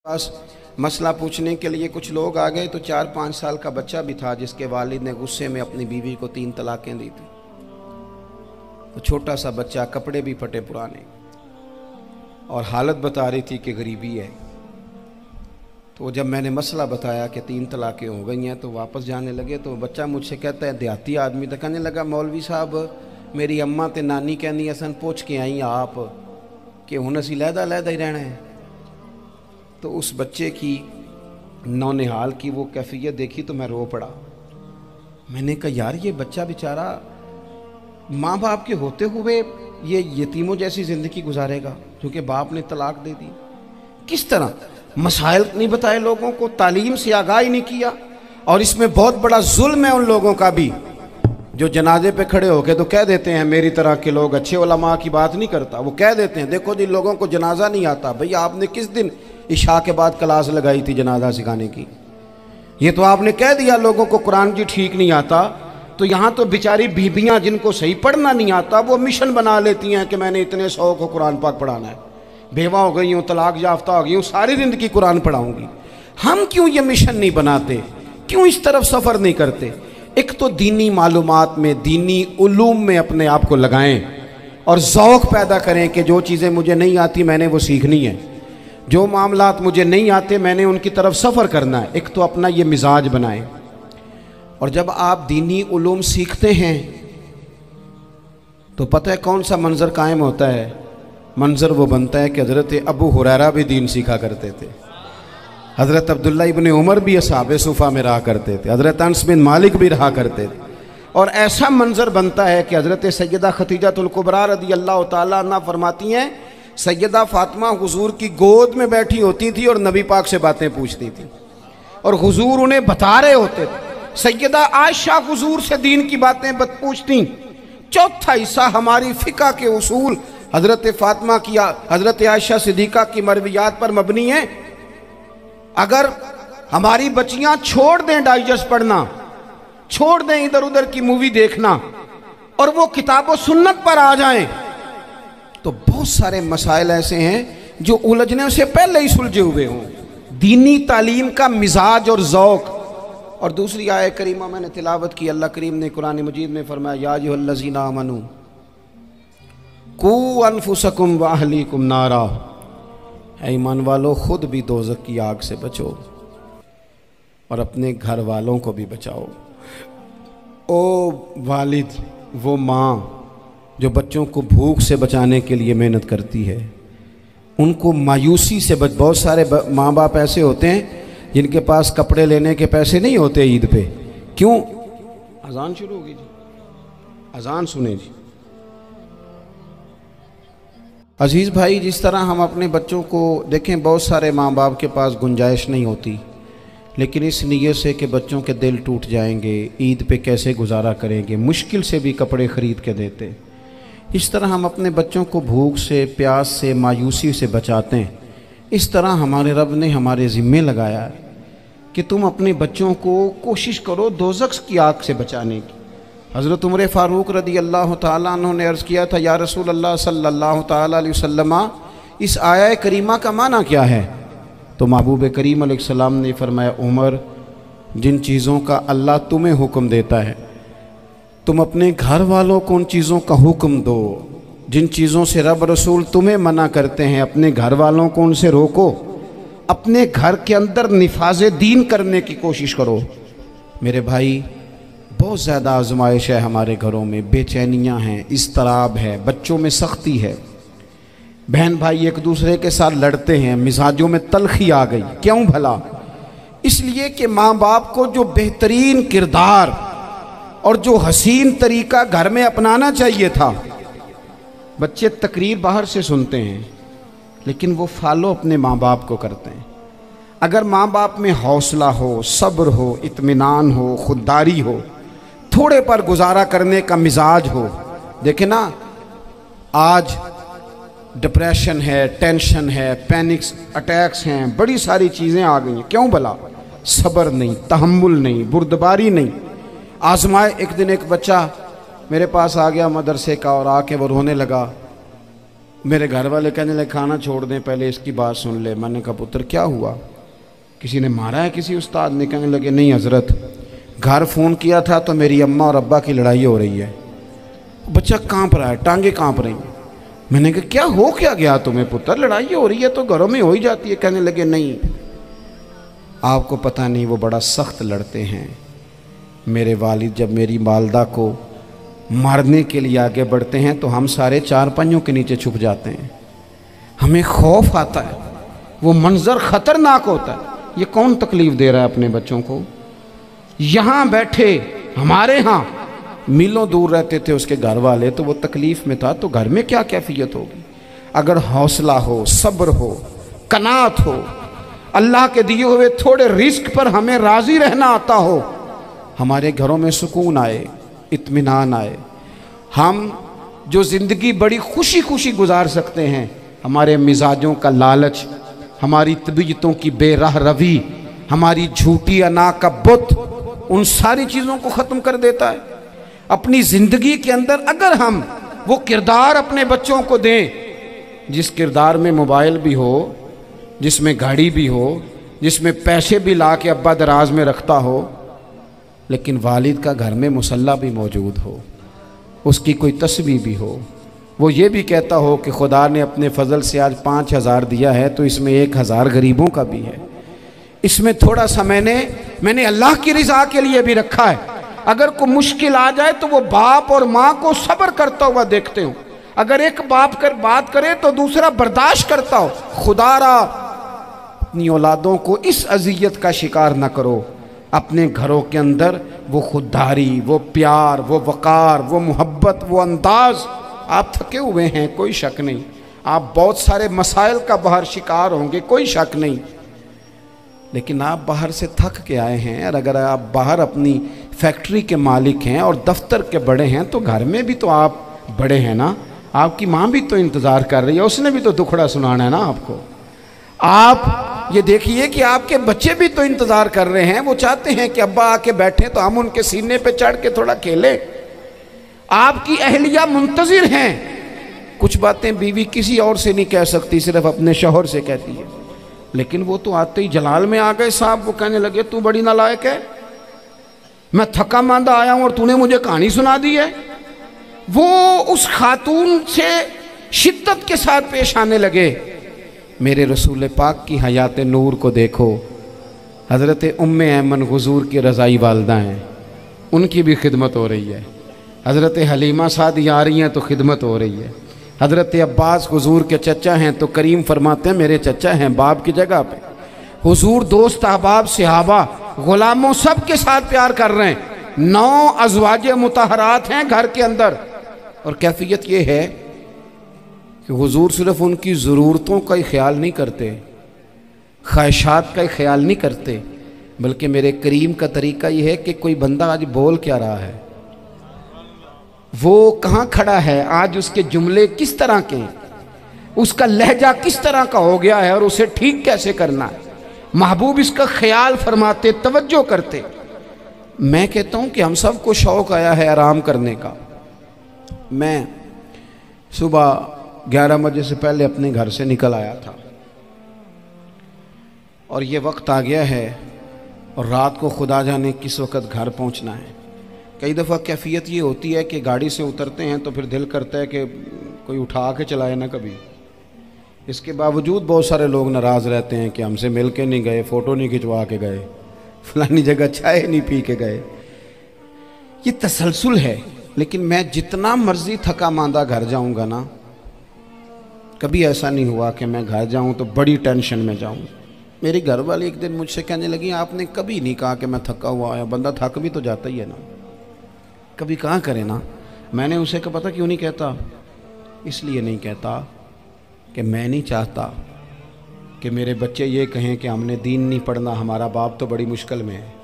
पास मसला पूछने के लिए कुछ लोग आ गए तो 4-5 साल का बच्चा भी था जिसके वालिद ने गुस्से में अपनी बीवी को 3 तलाकें दी थी। तो छोटा सा बच्चा, कपड़े भी फटे पुराने, और हालत बता रही थी कि गरीबी है। तो जब मैंने मसला बताया कि 3 तलाकें हो गई हैं तो वापस जाने लगे। तो बच्चा मुझसे कहता है, देहाती आदमी तो कहने लगा, मौलवी साहब मेरी अम्मा ते नानी कहनी असन पूछ के आई आप कि हुण असीं लहदा लहदा ही रहना है। तो उस बच्चे की नौनिहाल की वो कैफियत देखी तो मैं रो पड़ा। मैंने कहा यार ये बच्चा बेचारा माँ बाप के होते हुए ये यतीमों जैसी ज़िंदगी गुजारेगा क्योंकि बाप ने तलाक दे दी। किस तरह मसाइल नहीं बताए लोगों को, तालीम से आगाही नहीं किया। और इसमें बहुत बड़ा जुल्म है उन लोगों का भी जो जनाजे पे खड़े होके तो कह देते हैं, मेरी तरह के लोग अच्छे उलमा की बात नहीं करता, वो कह देते हैं देखो जी लोगों को जनाजा नहीं आता। भैया आपने किस दिन इशा के बाद क्लास लगाई थी जनाजा सिखाने की? ये तो आपने कह दिया लोगों को कुरान जी ठीक नहीं आता। तो यहाँ तो बेचारी बीबियाँ जिनको सही पढ़ना नहीं आता वो मिशन बना लेती हैं कि मैंने इतने 100 को कुरान पाक पढ़ाना है, बेवा हो गई हूँ, तलाक याफ्ता हो गई हूँ, सारी ज़िंदगी कुरान पढ़ाऊँगी। हम क्यों ये मिशन नहीं बनाते, क्यों इस तरफ सफ़र नहीं करते? एक तो दीनी मालूमात में, दीनी उलूम में अपने आप को लगाएं और ज़ौक़ पैदा करें कि जो चीज़ें मुझे नहीं आती मैंने वो सीखनी है, जो मामलात मुझे नहीं आते मैंने उनकी तरफ सफ़र करना है। एक तो अपना ये मिजाज बनाएं। और जब आप दीनी उलूम सीखते हैं तो पता है कौन सा मंज़र कायम होता है? मंज़र वो बनता है कि हज़रत अबू हुरैरा भी दीन सीखा करते थे, हज़रत अब्दुल्ला इब्न उमर भी असहाबे सुफ़ा में रहा करते थे, हज़रत अनस बिन मालिक भी रहा करते थे। और ऐसा मंज़र बनता है कि हज़रत सैयदा खतीजतुल कुबरा रज़ी अल्लाह तआला अन्हा फरमाती हैं, सैयदा फ़ातिमा हुजूर की गोद में बैठी होती थी और नबी पाक से बातें पूछती थी और हुजूर उन्हें बता रहे होते थे। सैयदा आयशा हुजूर से दीन की बातें पूछती। चौथा हिस्सा हमारी फ़िक़्ह के उसूल हज़रत फ़ातिमा की, हज़रत आयशा सिद्दीक़ा की मरवियात पर मबनी है। अगर हमारी बच्चियां छोड़ दें डाइजेस्ट पढ़ना, छोड़ दें इधर उधर की मूवी देखना और वो किताब व सुन्नत पर आ जाएं तो बहुत सारे मसाइल ऐसे हैं जो उलझने से पहले ही सुलझे हुए हों। दीनी तालीम का मिजाज और ज़ौक़। और दूसरी आयत करीमा मैंने तिलावत की, अल्लाह करीम ने कुरान मजीद में फरमाया, या अय्युहल्लज़ीना आमनू कू अनफुसकुम व अहलीकुम नारा, ऐ ईमान वालों खुद भी दोज़ख की आग से बचो और अपने घर वालों को भी बचाओ। ओ वालिद, वो माँ जो बच्चों को भूख से बचाने के लिए मेहनत करती है, उनको मायूसी से बहुत सारे माँ बाप ऐसे होते हैं जिनके पास कपड़े लेने के पैसे नहीं होते ईद पे। क्यों? अजान शुरू होगी जी, अजान सुने जी। अजीज़ भाई, जिस तरह हम अपने बच्चों को देखें, बहुत सारे माँ बाप के पास गुंजाइश नहीं होती, लेकिन इस नीयत से कि बच्चों के दिल टूट जाएंगे, ईद पे कैसे गुजारा करेंगे, मुश्किल से भी कपड़े ख़रीद के देते। इस तरह हम अपने बच्चों को भूख से, प्यास से, मायूसी से बचाते हैं। इस तरह हमारे रब ने हमारे ज़िम्मे लगाया है कि तुम अपने बच्चों को कोशिश करो दोज़ख की आग से बचाने की। हज़रत उमर फ़ारूक रज़ी अल्लाह तआला अन्हु ने अर्ज़ किया था, या रसूल अल्लाह सल्लल्लाहु तआला अलैहि वसल्लम, इस आया करीमा का माना क्या है? तो महबूब करीम अलैहिस्सलाम ने फरमाया, उमर, जिन चीज़ों का अल्लाह तुम्हें हुक्म देता है तुम अपने घर वालों को उन चीज़ों का हुक्म दो। जिन चीज़ों से रब रसूल तुम्हें मना करते हैं अपने घर वालों को उनसे रोको। अपने घर के अंदर निफाज़े दीन करने की कोशिश करो। मेरे भाई, बहुत ज़्यादा आजमाइश है हमारे घरों में, बेचैनियाँ हैं, इज़्तिराब है, बच्चों में सख्ती है, बहन भाई एक दूसरे के साथ लड़ते हैं, मिजाजों में तलखी आ गई। क्यों भला? इसलिए कि माँ बाप को जो बेहतरीन किरदार और जो हसीन तरीका घर में अपनाना चाहिए था, बच्चे तकरीर बाहर से सुनते हैं लेकिन वो फॉलो अपने माँ बाप को करते हैं। अगर माँ बाप में हौसला हो, सब्र हो, इत्मीनान हो, खुददारी हो, थोड़े पर गुजारा करने का मिजाज हो। देखे ना, आज डिप्रेशन है, टेंशन है, पैनिक्स अटैक्स हैं, बड़ी सारी चीज़ें आ गई हैं। क्यों भला? सब्र नहीं, तहम्मुल नहीं, बुर्दबारी नहीं। आजमाए। एक दिन एक बच्चा मेरे पास आ गया मदरसे का और आके वो रोने लगा मेरे घर वाले कहने लगे खाना छोड़ दें, पहले इसकी बात सुन ले। मैंने कहा पुत्र क्या हुआ, किसी ने मारा है किसी उस्ताद ने? कहने लगे नहीं हजरत, घर फ़ोन किया था तो मेरी अम्मा और अब्बा की लड़ाई हो रही है। बच्चा कांप रहा है, टांगे कांप रही। मैंने कहा क्या हो क्या गया तुम्हें पुत्र, लड़ाई हो रही है तो घरों में हो ही जाती है। कहने लगे नहीं, आपको पता नहीं वो बड़ा सख्त लड़ते हैं। मेरे वालिद जब मेरी वालदा को मारने के लिए आगे बढ़ते हैं तो हम सारे चारपाइयों के नीचे छुप जाते हैं, हमें खौफ आता है, वो मंजर ख़तरनाक होता है। ये कौन तकलीफ़ दे रहा है अपने बच्चों को? यहाँ बैठे हमारे यहाँ मीलों दूर रहते थे उसके घर वाले, तो वो तकलीफ़ में था, तो घर में क्या कैफियत होगी? अगर हौसला हो, सब्र हो, कनात हो, अल्लाह के दिए हुए थोड़े रिस्क पर हमें राज़ी रहना आता हो, हमारे घरों में सुकून आए, इत्मीनान आए, हम जो ज़िंदगी बड़ी खुशी खुशी गुजार सकते हैं। हमारे मिजाजों का लालच, हमारी तबीयतों की बेराह रवी, हमारी झूठी अना का बुत, उन सारी चीज़ों को ख़त्म कर देता है। अपनी ज़िंदगी के अंदर अगर हम वो किरदार अपने बच्चों को दें, जिस किरदार में मोबाइल भी हो, जिसमें गाड़ी भी हो, जिसमें पैसे भी ला के अब्बा दराज में रखता हो, लेकिन वालिद का घर में मुसल्ला भी मौजूद हो, उसकी कोई तस्वीर भी हो, वो ये भी कहता हो कि खुदा ने अपने फजल से आज 5,000 दिया है तो इसमें 1,000 गरीबों का भी है, इसमें थोड़ा सा मैंने अल्लाह की रिज़ा के लिए भी रखा है। अगर कोई मुश्किल आ जाए तो वो बाप और माँ को सब्र करता हुआ देखते हो। अगर एक बाप कर बात करे तो दूसरा बर्दाश्त करता हो। खुदारा अपनी औलादों को इस अजियत का शिकार न करो। अपने घरों के अंदर वो खुददारी, वो प्यार, वो वक़ार, वो मोहब्बत, वो अंदाज़। आप थके हुए हैं, कोई शक नहीं, आप बहुत सारे मसाइल का बाहर शिकार होंगे, कोई शक नहीं, लेकिन आप बाहर से थक के आए हैं। और अगर आप बाहर अपनी फैक्ट्री के मालिक हैं और दफ्तर के बड़े हैं तो घर में भी तो आप बड़े हैं ना। आपकी माँ भी तो इंतज़ार कर रही है, उसने भी तो दुखड़ा सुनाना है ना आपको। आप ये देखिए कि आपके बच्चे भी तो इंतज़ार कर रहे हैं, वो चाहते हैं कि अब्बा आके बैठे तो हम उनके सीने पे चढ़ के थोड़ा खेलें। आपकी अहलिया मुंतज़िर हैं। कुछ बातें बीवी किसी और से नहीं कह सकती, सिर्फ अपने शौहर से कहती है, लेकिन वो तो आते ही जलाल में आ गए साहब। वो कहने लगे तू बड़ी नालायक है, मैं थका मांदा आया हूं और तूने मुझे कहानी सुना दी है। वो उस खातून से शिद्दत के साथ पेश आने लगे। मेरे रसूल पाक की हयात नूर को देखो, हज़रत उम्मे ऐमन हुज़ूर की रज़ाई वालदा हैं, उनकी भी खिदमत हो रही है। हज़रत हलीमा सादी आ रही हैं तो खिदमत हो रही है। हज़रत अब्बास हुज़ूर के चचा हैं तो करीम फरमाते हैं मेरे चचा हैं बाप की जगह पे। हुज़ूर दोस्त अहबाब सहाबा ग़ुलामों सब के साथ प्यार कर रहे हैं। 9 अज़वाजे मुतहरात हैं घर के अंदर। और कैफियत ये है कि हुज़ूर सिर्फ उनकी ज़रूरतों का ही ख्याल नहीं करते, ख्वाहिशात का ही ख्याल नहीं करते, बल्कि मेरे करीम का तरीका ये है कि कोई बंदा आज बोल क्या रहा है, वो कहाँ खड़ा है, आज उसके जुमले किस तरह के, उसका लहजा किस तरह का हो गया है और उसे ठीक कैसे करना है। महबूब इसका ख्याल फरमाते, तवज्जो करते। मैं कहता हूँ कि हम सबको शौक़ आया है आराम करने का। मैं सुबह 11 बजे से पहले अपने घर से निकल आया था और ये वक्त आ गया है और रात को खुदा जाने किस वक्त घर पहुँचना है। कई दफ़ा कैफियत ये होती है कि गाड़ी से उतरते हैं तो फिर दिल करता है कि कोई उठा के चलाए ना कभी। इसके बावजूद बहुत सारे लोग नाराज़ रहते हैं कि हमसे मिल के नहीं गए, फ़ोटो नहीं खिंचवा के गए, फलानी जगह चाय नहीं पी के गए। ये तसलसल है। लेकिन मैं जितना मर्ज़ी थका मांदा घर जाऊँगा ना, कभी ऐसा नहीं हुआ कि मैं घर जाऊँ तो बड़ी टेंशन में जाऊँ। मेरी घर वाली एक दिन मुझसे कहने लगी आपने कभी नहीं कहा कि मैं थका हुआ आया, बंदा थक भी तो जाता ही है ना, कभी कहाँ करे ना। मैंने उसे कहा पता क्यों नहीं कहता, इसलिए नहीं कहता कि मैं नहीं चाहता कि मेरे बच्चे ये कहें कि हमने दीन नहीं पढ़ना, हमारा बाप तो बड़ी मुश्किल में है।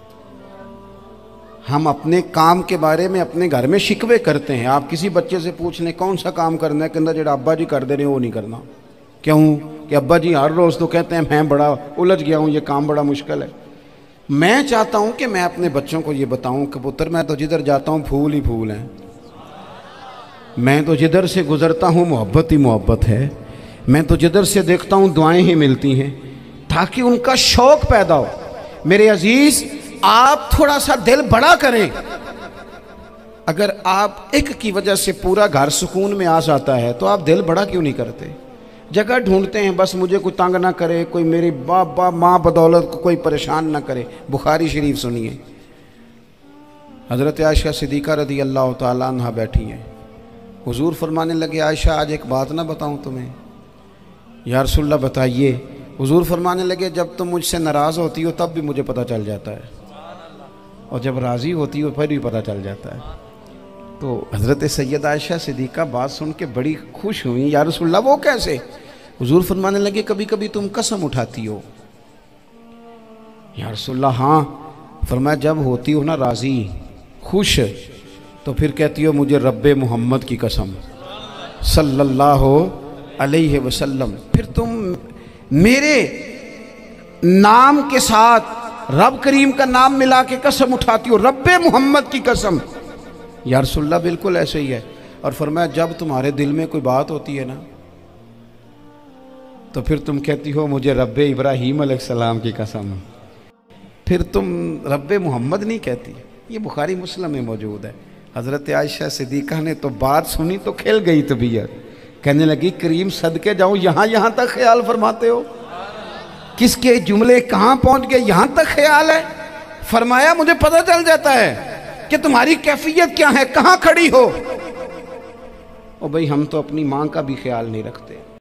हम अपने काम के बारे में अपने घर में शिकवे करते हैं। आप किसी बच्चे से पूछ लें कौन सा काम करना है, कहता जो अब्बा जी कर दे रहे वो नहीं करना। क्यों? कि अब्बा जी हर रोज़ तो कहते हैं मैं बड़ा उलझ गया हूँ, ये काम बड़ा मुश्किल है। मैं चाहता हूँ कि मैं अपने बच्चों को ये बताऊँ कि पुत्र मैं तो जिधर जाता हूँ फूल ही फूल हैं। मैं तो जिधर से गुजरता हूँ मोहब्बत ही मोहब्बत है, मैं तो जिधर से देखता हूँ दुआएं ही मिलती हैं, ताकि उनका शौक पैदा हो। मेरे अजीज, आप थोड़ा सा दिल बड़ा करें। अगर आप एक की वजह से पूरा घर सुकून में आ जाता है तो आप दिल बड़ा क्यों नहीं करते? जगह ढूंढते हैं बस मुझे कोई तंग ना करे, कोई मेरी बाप माँ बदौलत को कोई परेशान ना करे। बुखारी शरीफ सुनिए, हज़रत आयशा सिद्दीक़ा रज़ी अल्लाह ताला अन्हा बैठी हैं। हुजूर फरमाने लगे, आयशा आज एक बात ना बताऊं तुम्हें? या रसूलल्लाह बताइए। हुजूर फरमाने लगे, जब तुम मुझसे नाराज़ होती हो तब भी मुझे पता चल जाता है, और जब राज़ी होती हो फिर भी पता चल जाता है। तो हज़रत सैयद आयशा सिद्दीक़ा बात सुन के बड़ी खुश हुई। या रसूलल्लाह वो कैसे? हुजूर फरमाने लगे, कभी कभी तुम कसम उठाती हो। या रसूलल्लाह हाँ। फरमाया, जब होती हो ना राज़ी, खुश, तो फिर कहती हो मुझे रब्बे मोहम्मद की कसम सल्लल्लाहु अलैहि वसल्लम। फिर तुम मेरे नाम के साथ रब करीम का नाम मिला के कसम उठाती हो, रब्बे मोहम्मद की कसम। या रसूलल्लाह बिल्कुल ऐसे ही है। और फरमाया, जब तुम्हारे दिल में कोई बात होती है ना तो फिर तुम कहती हो मुझे रब्बे इब्राहीम अलैहिस्सलाम की कसम, फिर तुम रब्बे मोहम्मद नहीं कहती। ये बुखारी मुस्लिम में मौजूद है। हज़रत आयशा सिद्दीक़ा ने तो बात सुनी तो खिल गई तबीयत, कहने लगी, करीम सदके जाऊँ, यहाँ तक ख्याल फरमाते हो? किसके जुमले कहाँ पहुँच गए, यहाँ तक ख्याल है? फरमाया, मुझे पता चल जाता है कि तुम्हारी कैफियत क्या है, कहाँ खड़ी हो। ओ भाई, हम तो अपनी माँ का भी ख्याल नहीं रखते।